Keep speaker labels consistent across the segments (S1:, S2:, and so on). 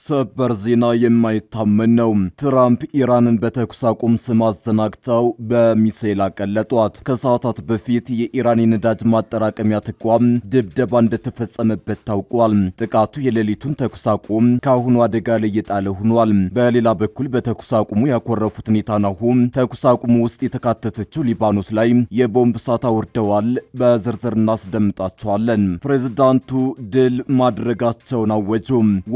S1: ሰበር ዜና የማይታመን ነው። ትራምፕ ኢራንን በተኩስ አቁም ስም አዘናግተው በሚሳኤል አቀለጧት። ከሰዓታት በፊት የኢራን የነዳጅ ማጠራቀሚያ ተቋም ድብደባ እንደተፈጸመበት ታውቋል። ጥቃቱ የሌሊቱን ተኩስ አቁም ከአሁኑ አደጋ ላይ የጣለ ሆኗል። በሌላ በኩል በተኩስ አቁሙ ያኮረፉት ኔታንያሁ ተኩስ አቁሙ ውስጥ የተካተተችው ሊባኖስ ላይ የቦምብ እሳት አውርደዋል። በዝርዝር እናስደምጣቸዋለን። ፕሬዝዳንቱ ድል ማድረጋቸውን አወጁ።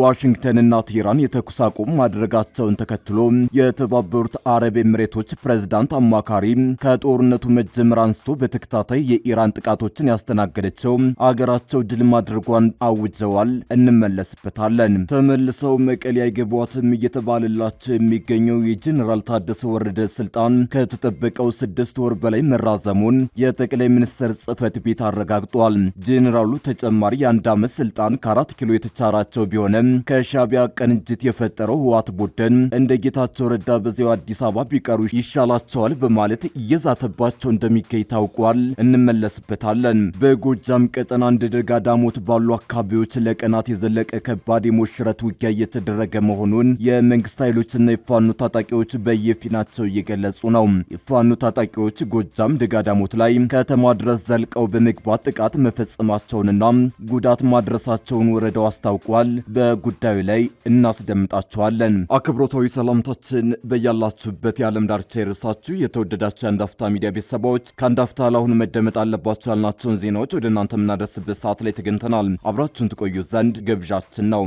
S1: ዋሽንግተንና ቴህራን የተኩስ አቁም ማድረጋቸውን ተከትሎ የተባበሩት አረብ ኤሚሬቶች ፕሬዝዳንት አማካሪ ከጦርነቱ መጀመር አንስቶ በተከታታይ የኢራን ጥቃቶችን ያስተናገደችው አገራቸው ድል ማድረጓን አውጀዋል። እንመለስበታለን። ተመልሰው መቀሌ አይገቧትም እየተባለላቸው የሚገኘው የጄኔራል ታደሰ ወረደ ስልጣን ከተጠበቀው 6 ወር በላይ መራዘሙን የጠቅላይ ሚኒስትር ጽህፈት ቤት አረጋግጧል። ጄኔራሉ ተጨማሪ የ1 ዓመት ስልጣን ከ4 ኪሎ የተቻራቸው ቢሆንም ከሻቢያ ቅንጅት የፈጠረው ህወሓት ቡድን እንደ ጌታቸው ረዳ በዚያው አዲስ አበባ ቢቀሩ ይሻላቸዋል በማለት እየዛተባቸው እንደሚገኝ ታውቋል። እንመለስበታለን። በጎጃም ቀጠና እንደ ደጋዳሞት ባሉ አካባቢዎች ለቀናት የዘለቀ ከባድ የሞሽረት ውጊያ እየተደረገ መሆኑን የመንግስት ኃይሎችና የፋኖ ታጣቂዎች በየፊናቸው እየገለጹ ነው። የፋኖ ታጣቂዎች ጎጃም ደጋዳሞት ላይ ከተማ ድረስ ዘልቀው በመግባት ጥቃት መፈጸማቸውንና ጉዳት ማድረሳቸውን ወረዳው አስታውቋል። በጉዳዩ ላይ እናስደምጣቸዋለን። አክብሮታዊ ሰላምታችን በያላችሁበት የዓለም ዳርቻ ይድረሳችሁ። የተወደዳችሁ የአንድ አፍታ ሚዲያ ቤተሰቦች ከአንድ አፍታ ለአሁኑ መደመጥ አለባቸው ያልናቸውን ዜናዎች ወደ እናንተ የምናደርስበት ሰዓት ላይ ተገኝተናል። አብራችሁን ትቆዩ ዘንድ ግብዣችን ነው።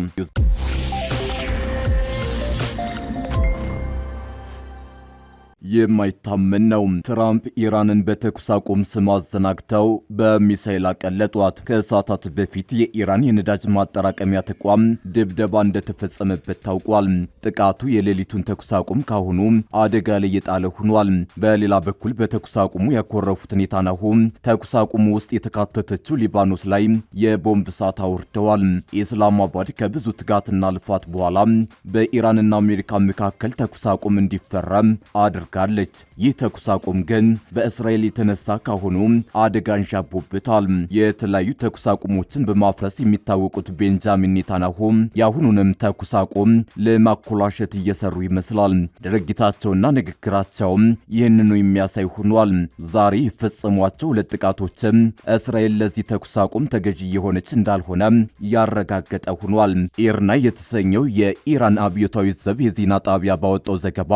S1: የማይታመን ነው። ትራምፕ ኢራንን በተኩስ አቁም ስም አዘናግተው በሚሳኤል አቀለጧት። ከሰዓታት በፊት የኢራን የነዳጅ ማጠራቀሚያ ተቋም ድብደባ እንደተፈጸመበት ታውቋል። ጥቃቱ የሌሊቱን ተኩስ አቁም ካሁኑ አደጋ ላይ የጣለ ሆኗል። በሌላ በኩል በተኩስ አቁሙ ያኮረፉት ኔታንያሁ ተኩስ አቁሙ ውስጥ የተካተተችው ሊባኖስ ላይ የቦምብ እሳት አውርደዋል። ኢስላማባድ ከብዙ ትጋትና ልፋት በኋላ በኢራንና አሜሪካ መካከል ተኩስ አቁም እንዲፈረም አድርጋለች። ይህ ተኩስ አቁም ግን በእስራኤል የተነሳ ካሁኑ አደጋ አንዣቦበታል። የተለያዩ ተኩስ አቁሞችን በማፍረስ የሚታወቁት ቤንጃሚን ኔታንያሁ የአሁኑንም ተኩስ አቁም ለማኮላሸት እየሰሩ ይመስላል። ድርጊታቸውና ንግግራቸውም ይህንኑ የሚያሳይ ሆኗል። ዛሬ የፈጸሟቸው 2 ጥቃቶችም እስራኤል ለዚህ ተኩስ አቁም ተገዢ የሆነች እንዳልሆነ ያረጋገጠ ሆኗል። ኢርና የተሰኘው የኢራን አብዮታዊ ዘብ የዜና ጣቢያ ባወጣው ዘገባ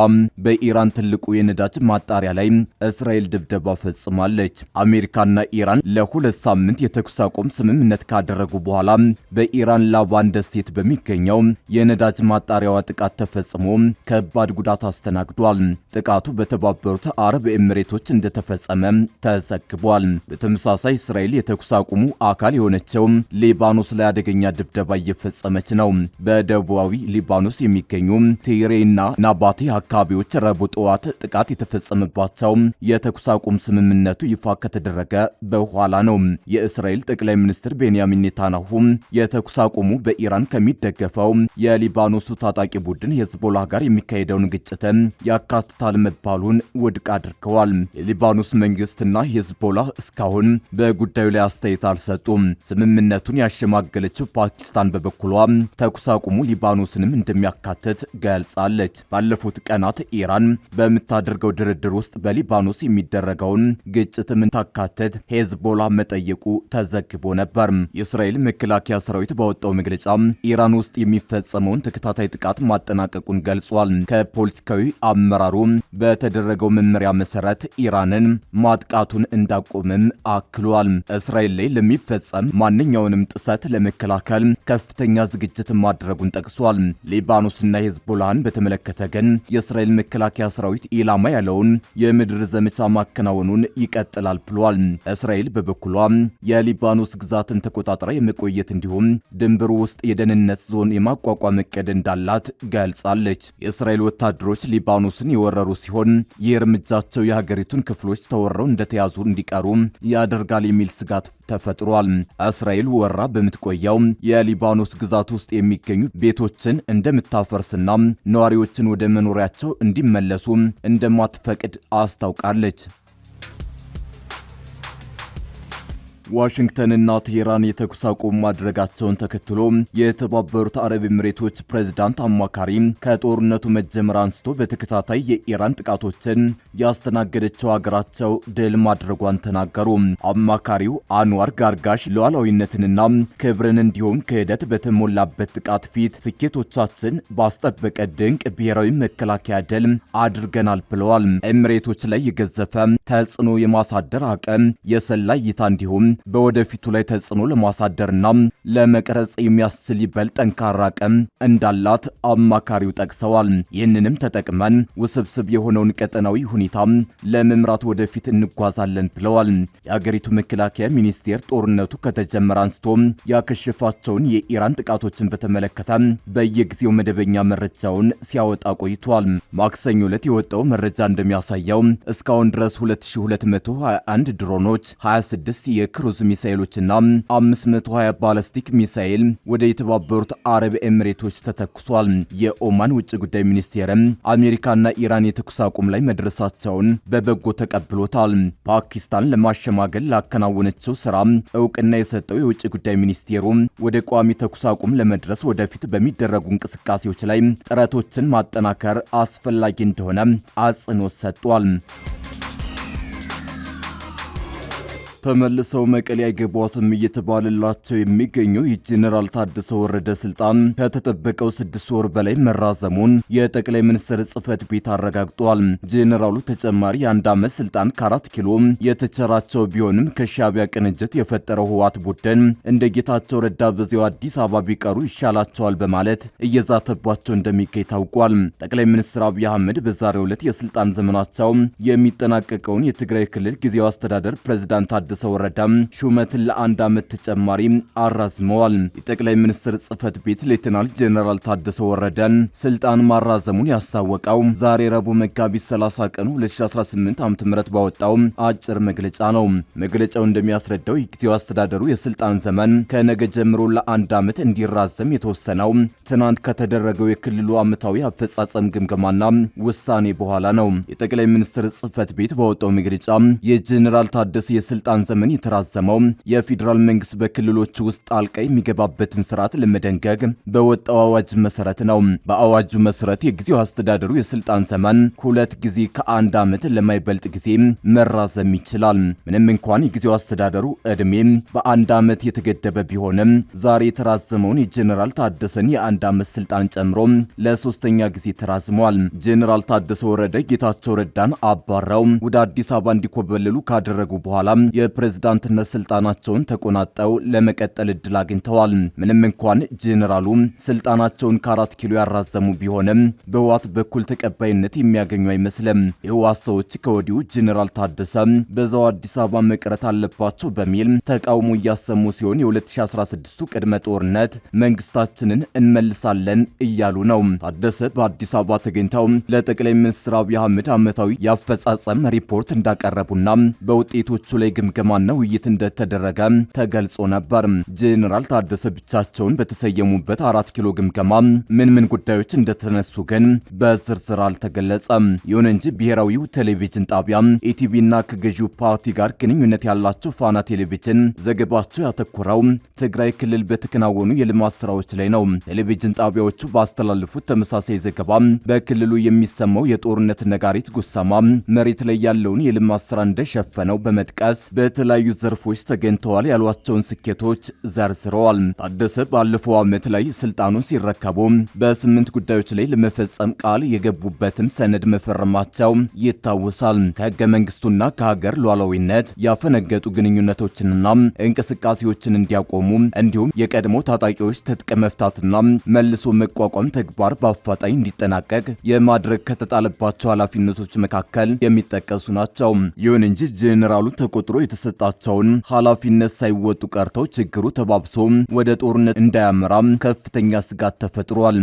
S1: በኢራን ትልቁ የነዳጅ ማጣሪያ ላይ እስራኤል ድብደባ ፈጽማለች። አሜሪካና ኢራን ለ2 ሳምንት የተኩስ አቁም ስምምነት ካደረጉ በኋላ በኢራን ላባን ደሴት በሚገኘው የነዳጅ ማጣሪያዋ ጥቃት ተፈጽሞ ከባድ ጉዳት አስተናግዷል። ጥቃቱ በተባበሩት አረብ ኤሚሬቶች እንደተፈጸመ ተዘግቧል። በተመሳሳይ እስራኤል የተኩስ አቁሙ አካል የሆነችው ሊባኖስ ላይ አደገኛ ድብደባ እየፈጸመች ነው። በደቡባዊ ሊባኖስ የሚገኙ ቲሬና ናባቴ አካባቢዎች ረቡዕ ጠዋት ጥቃት የተፈጸመባቸው የተኩስ አቁም ስምምነቱ ይፋ ከተደረገ በኋላ ነው። የእስራኤል ጠቅላይ ሚኒስትር ቤንያሚን ኔታንያሁ የተኩስ አቁሙ በኢራን ከሚደገፈው የሊባኖሱ ታጣቂ ቡድን ሄዝቦላህ ጋር የሚካሄደውን ግጭት ያካትታል መባሉን ውድቅ አድርገዋል። የሊባኖስ መንግስትና ሄዝቦላህ እስካሁን በጉዳዩ ላይ አስተያየት አልሰጡም። ስምምነቱን ያሸማገለችው ፓኪስታን በበኩሏ ተኩስ አቁሙ ሊባኖስንም እንደሚያካትት ገልጻለች። ባለፉት ቀናት ኢራን በምታደርገው ድርድር ውስጥ በሊባኖስ የሚደረገውን ግጭትም እንታካተት ሄዝቦላ መጠየቁ ተዘግቦ ነበር። የእስራኤል መከላከያ ሰራዊት ባወጣው መግለጫ ኢራን ውስጥ የሚፈጸመውን ተከታታይ ጥቃት ማጠናቀቁን ገልጿል። ከፖለቲካዊ አመራሩ በተደረገው መመሪያ መሰረት ኢራንን ማጥቃቱን እንዳቆመም አክሏል። እስራኤል ላይ ለሚፈጸም ማንኛውንም ጥሰት ለመከላከል ከፍተኛ ዝግጅት ማድረጉን ጠቅሷል። ሊባኖስና ሄዝቦላን በተመለከተ ግን የእስራኤል መከላከያ ሰራዊት ኢላማ ያለውን የምድር ዘመቻ ማከናወኑን ይቀጥላል ብሏል። እስራኤል በበኩሏ የሊባኖስ ግዛትን ተቆጣጥራ የመቆየት እንዲሁም ድንበሩ ውስጥ የደህንነት ዞን የማቋቋም እቅድ እንዳላት ገልጻለች። የእስራኤል ወታደሮች ሊባኖስን የወረሩ ሲሆን ይህ እርምጃቸው የሀገሪቱን ክፍሎች ተወረው እንደተያዙ እንዲቀሩ ያደርጋል የሚል ስጋት ተፈጥሯል። እስራኤል ወራ በምትቆየው የሊባኖስ ግዛት ውስጥ የሚገኙ ቤቶችን እንደምታፈርስና ነዋሪዎችን ወደ መኖሪያቸው እንዲመለሱ እንደማትፈቅድ አስታውቃለች። ዋሽንግተንና ቴህራን የተኩስ አቁም ማድረጋቸውን ተከትሎ የተባበሩት አረብ ኤምሬቶች ፕሬዝዳንት አማካሪ ከጦርነቱ መጀመር አንስቶ በተከታታይ የኢራን ጥቃቶችን ያስተናገደችው ሀገራቸው ድል ማድረጓን ተናገሩ። አማካሪው አንዋር ጋርጋሽ ሉዓላዊነትንና ክብርን እንዲሁም ክህደት በተሞላበት ጥቃት ፊት ስኬቶቻችን ባስጠበቀ ድንቅ ብሔራዊ መከላከያ ድል አድርገናል ብለዋል። ኤምሬቶች ላይ የገዘፈ ተጽዕኖ የማሳደር አቅም፣ የሰላ እይታ እንዲሁም በወደፊቱ ላይ ተጽዕኖ ለማሳደርና ለመቅረጽ የሚያስችል ይበልጥ ጠንካራ አቅም እንዳላት አማካሪው ጠቅሰዋል። ይህንንም ተጠቅመን ውስብስብ የሆነውን ቀጠናዊ ሁኔታ ለመምራት ወደፊት እንጓዛለን ብለዋል። የአገሪቱ መከላከያ ሚኒስቴር ጦርነቱ ከተጀመረ አንስቶ ያከሸፋቸውን የኢራን ጥቃቶችን በተመለከተ በየጊዜው መደበኛ መረጃውን ሲያወጣ ቆይቷል። ማክሰኞ ዕለት የወጣው መረጃ እንደሚያሳየው እስካሁን ድረስ 2221 ድሮኖች፣ 26 የክሩዝ ሚሳኤሎችና 520 ባላስቲክ ሚሳኤል ወደ የተባበሩት አረብ ኤምሬቶች ተተኩሷል። የኦማን ውጭ ጉዳይ ሚኒስቴርም አሜሪካና ኢራን የተኩስ አቁም ላይ መድረሳቸውን በበጎ ተቀብሎታል። ፓኪስታን ለማሸማገል ላከናወነችው ስራ እውቅና የሰጠው የውጭ ጉዳይ ሚኒስቴሩ ወደ ቋሚ ተኩስ አቁም ለመድረስ ወደፊት በሚደረጉ እንቅስቃሴዎች ላይ ጥረቶችን ማጠናከር አስፈላጊ እንደሆነ አጽንኦት ሰጥቷል። ተመልሰው መቀሌ አይገቧትም እየተባለላቸው የሚገኘው የጄኔራል ታደሰ ወረደ ስልጣን ከተጠበቀው 6 ወር በላይ መራዘሙን የጠቅላይ ሚኒስትር ጽህፈት ቤት አረጋግጧል። ጄኔራሉ ተጨማሪ የ1 ዓመት ስልጣን ከ4 ኪሎ የተቸራቸው ቢሆንም ከሻዕቢያ ቅንጅት የፈጠረው ህወሓት ቡድን እንደ ጌታቸው ረዳ በዚያው አዲስ አበባ ቢቀሩ ይሻላቸዋል በማለት እየዛተባቸው እንደሚገኝ ታውቋል። ጠቅላይ ሚኒስትር አብይ አህመድ በዛሬው ዕለት የስልጣን ዘመናቸው የሚጠናቀቀውን የትግራይ ክልል ጊዜያዊ አስተዳደር ፕሬዝዳንት ታደሰ ወረደ ሹመትን ለ1 ዓመት ተጨማሪ አራዝመዋል። የጠቅላይ ሚኒስትር ጽህፈት ቤት ሌተናል ጄኔራል ታደሰ ወረደን ስልጣን ማራዘሙን ያስታወቀው ዛሬ ረቡዕ መጋቢት 30 ቀን 2018 ዓ.ም ባወጣው አጭር መግለጫ ነው። መግለጫው እንደሚያስረዳው የጊዜያዊ አስተዳደሩ የስልጣን ዘመን ከነገ ጀምሮ ለ1 ዓመት እንዲራዘም የተወሰነው ትናንት ከተደረገው የክልሉ ዓመታዊ አፈጻጸም ግምገማና ውሳኔ በኋላ ነው። የጠቅላይ ሚኒስትር ጽህፈት ቤት ባወጣው መግለጫ የጄኔራል ታደሰ የስልጣን ዘመን የተራዘመው የፌዴራል መንግስት በክልሎች ውስጥ ጣልቃ የሚገባበትን ስርዓት ለመደንገግ በወጣው አዋጅ መሰረት ነው። በአዋጁ መሰረት የጊዜው አስተዳደሩ የስልጣን ዘመን 2 ጊዜ ከ1 ዓመት ለማይበልጥ ጊዜ መራዘም ይችላል። ምንም እንኳን የጊዜው አስተዳደሩ ዕድሜ በ1 ዓመት የተገደበ ቢሆንም ዛሬ የተራዘመውን የጄኔራል ታደሰን የ1 ዓመት ስልጣን ጨምሮ ለ3ኛ ጊዜ ተራዝሟል። ጄኔራል ታደሰ ወረደ ጌታቸው ረዳን አባረው ወደ አዲስ አበባ እንዲኮበለሉ ካደረጉ በኋላ የፕሬዝዳንትነት ስልጣናቸውን ተቆናጠው ለመቀጠል እድል አግኝተዋል። ምንም እንኳን ጄኔራሉ ስልጣናቸውን ከ4 ኪሎ ያራዘሙ ቢሆንም በህወሓት በኩል ተቀባይነት የሚያገኙ አይመስልም። የህወሓት ሰዎች ከወዲሁ ጄኔራል ታደሰ በዛው አዲስ አበባ መቅረት አለባቸው በሚል ተቃውሞ እያሰሙ ሲሆን የ2016ቱ ቅድመ ጦርነት መንግስታችንን እንመልሳለን እያሉ ነው። ታደሰ በአዲስ አበባ ተገኝተው ለጠቅላይ ሚኒስትር አብይ አህመድ ዓመታዊ ያፈጻጸም ሪፖርት እንዳቀረቡና በውጤቶቹ ላይ ግምገማና ውይይት እንደተደረገ ተገልጾ ነበር። ጄኔራል ታደሰ ብቻቸውን በተሰየሙበት 4 ኪሎ ግምገማ ምን ጉዳዮች እንደተነሱ ግን በዝርዝር አልተገለጸም። ይሁን እንጂ ብሔራዊው ቴሌቪዥን ጣቢያ ኢቲቪና ከገዢው ፓርቲ ጋር ግንኙነት ያላቸው ፋና ቴሌቪዥን ዘገባቸው ያተኮረው ትግራይ ክልል በተከናወኑ የልማት ስራዎች ላይ ነው። ቴሌቪዥን ጣቢያዎቹ ባስተላለፉት ተመሳሳይ ዘገባ በክልሉ የሚሰማው የጦርነት ነጋሪት ጉሰማ መሬት ላይ ያለውን የልማት ስራ እንደሸፈነው በመጥቀስ በተለያዩ ዘርፎች ተገኝተዋል ያሏቸውን ስኬቶች ዘርዝረዋል። ታደሰ ባለፈው ዓመት ላይ ስልጣኑን ሲረከቡ በ8 ጉዳዮች ላይ ለመፈጸም ቃል የገቡበትን ሰነድ መፈረማቸው ይታወሳል። ከህገ መንግስቱና ከሀገር ሉዓላዊነት ያፈነገጡ ግንኙነቶችንና እንቅስቃሴዎችን እንዲያቆሙ እንዲሁም የቀድሞ ታጣቂዎች ትጥቅ መፍታትና መልሶ መቋቋም ተግባር በአፋጣኝ እንዲጠናቀቅ የማድረግ ከተጣለባቸው ኃላፊነቶች መካከል የሚጠቀሱ ናቸው። ይሁን እንጂ ጄኔራሉ ተቆጥሮ የተሰጣቸውን ኃላፊነት ሳይወጡ ቀርተው ችግሩ ተባብሶ ወደ ጦርነት እንዳያመራ ከፍተኛ ስጋት ተፈጥሯል።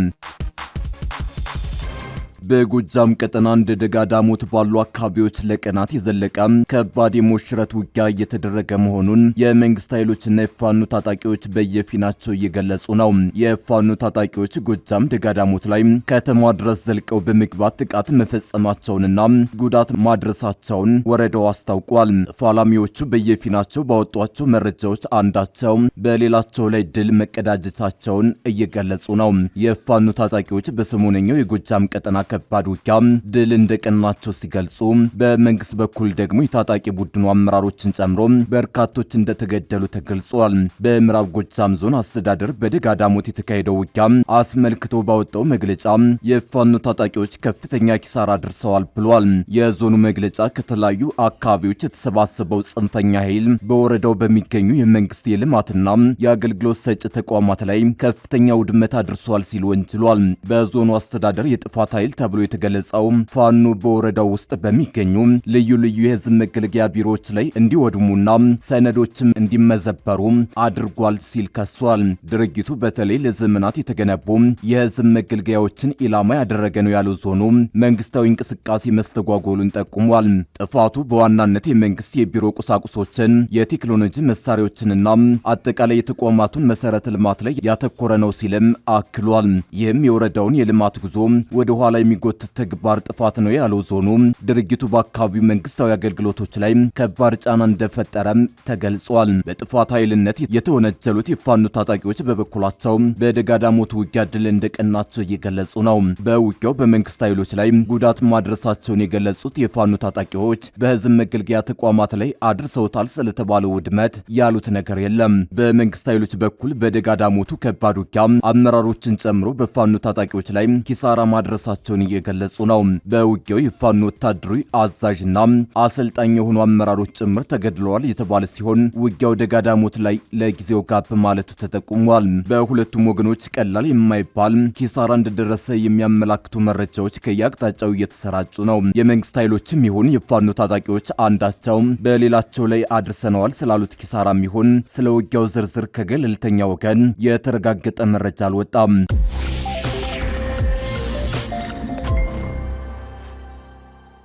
S1: በጎጃም ቀጠና እንደ ደጋዳሞት ባሉ አካባቢዎች ለቀናት የዘለቀ ከባድ የሞሽረት ውጊያ እየተደረገ መሆኑን የመንግስት ኃይሎችና የፋኖ ታጣቂዎች በየፊናቸው እየገለጹ ነው። የፋኖ ታጣቂዎች ጎጃም ደጋዳሞት ላይ ከተማ ድረስ ዘልቀው በመግባት ጥቃት መፈጸማቸውንና ጉዳት ማድረሳቸውን ወረዳው አስታውቋል። ተፋላሚዎቹ በየፊናቸው ባወጧቸው መረጃዎች አንዳቸው በሌላቸው ላይ ድል መቀዳጀታቸውን እየገለጹ ነው። የፋኖ ታጣቂዎች በሰሞነኛው የጎጃም ቀጠና ከባድ ውጊያ ድል እንደቀናቸው ሲገልጹ፣ በመንግስት በኩል ደግሞ የታጣቂ ቡድኑ አመራሮችን ጨምሮ በርካቶች እንደተገደሉ ተገልጿል። በምዕራብ ጎጃም ዞን አስተዳደር በደጋዳሞት የተካሄደው ውጊያ አስመልክቶ ባወጣው መግለጫ የፋኖ ታጣቂዎች ከፍተኛ ኪሳራ አድርሰዋል ብሏል። የዞኑ መግለጫ ከተለያዩ አካባቢዎች የተሰባሰበው ጽንፈኛ ኃይል በወረዳው በሚገኙ የመንግስት የልማትና የአገልግሎት ሰጪ ተቋማት ላይ ከፍተኛ ውድመት አድርሷል ሲል ወንጅሏል። በዞኑ አስተዳደር የጥፋት ኃይል ተብሎ የተገለጸው ፋኖ በወረዳው ውስጥ በሚገኙ ልዩ ልዩ የህዝብ መገልገያ ቢሮዎች ላይ እንዲወድሙና ሰነዶችም እንዲመዘበሩ አድርጓል ሲል ከሷል። ድርጊቱ በተለይ ለዘመናት የተገነቡ የህዝብ መገልገያዎችን ኢላማ ያደረገ ነው ያለው ዞኑ መንግስታዊ እንቅስቃሴ መስተጓጎሉን ጠቁሟል። ጥፋቱ በዋናነት የመንግስት የቢሮ ቁሳቁሶችን፣ የቴክኖሎጂ መሳሪያዎችንና አጠቃላይ የተቋማቱን መሰረተ ልማት ላይ ያተኮረ ነው ሲልም አክሏል። ይህም የወረዳውን የልማት ጉዞ ወደ ኋላ የሚጎትት ተግባር ጥፋት ነው ያለው ዞኑ ድርጊቱ በአካባቢው መንግስታዊ አገልግሎቶች ላይ ከባድ ጫና እንደፈጠረም ተገልጿል። በጥፋት ኃይልነት የተወነጀሉት የፋኖ ታጣቂዎች በበኩላቸው በደጋዳሞት ውጊያ ድል እንደቀናቸው እየገለጹ ነው። በውጊያው በመንግስት ኃይሎች ላይ ጉዳት ማድረሳቸውን የገለጹት የፋኖ ታጣቂዎች በህዝብ መገልገያ ተቋማት ላይ አድርሰውታል ስለተባለው ውድመት ያሉት ነገር የለም። በመንግስት ኃይሎች በኩል በደጋዳሞቱ ከባድ ውጊያ አመራሮችን ጨምሮ በፋኖ ታጣቂዎች ላይ ኪሳራ ማድረሳቸውን እየገለጹ ነው። በውጊያው የፋኖ ወታደራዊ አዛዥና አሰልጣኝ የሆኑ አመራሮች ጭምር ተገድለዋል የተባለ ሲሆን ውጊያው ደጋዳሞት ላይ ለጊዜው ጋብ ማለቱ ተጠቁሟል። በሁለቱም ወገኖች ቀላል የማይባል ኪሳራ እንደደረሰ የሚያመላክቱ መረጃዎች ከየአቅጣጫው እየተሰራጩ ነው። የመንግስት ኃይሎችም ይሁን የፋኖ ታጣቂዎች አንዳቸው በሌላቸው ላይ አድርሰነዋል ስላሉት ኪሳራም ይሁን ስለ ውጊያው ዝርዝር ከገለልተኛ ወገን የተረጋገጠ መረጃ አልወጣም።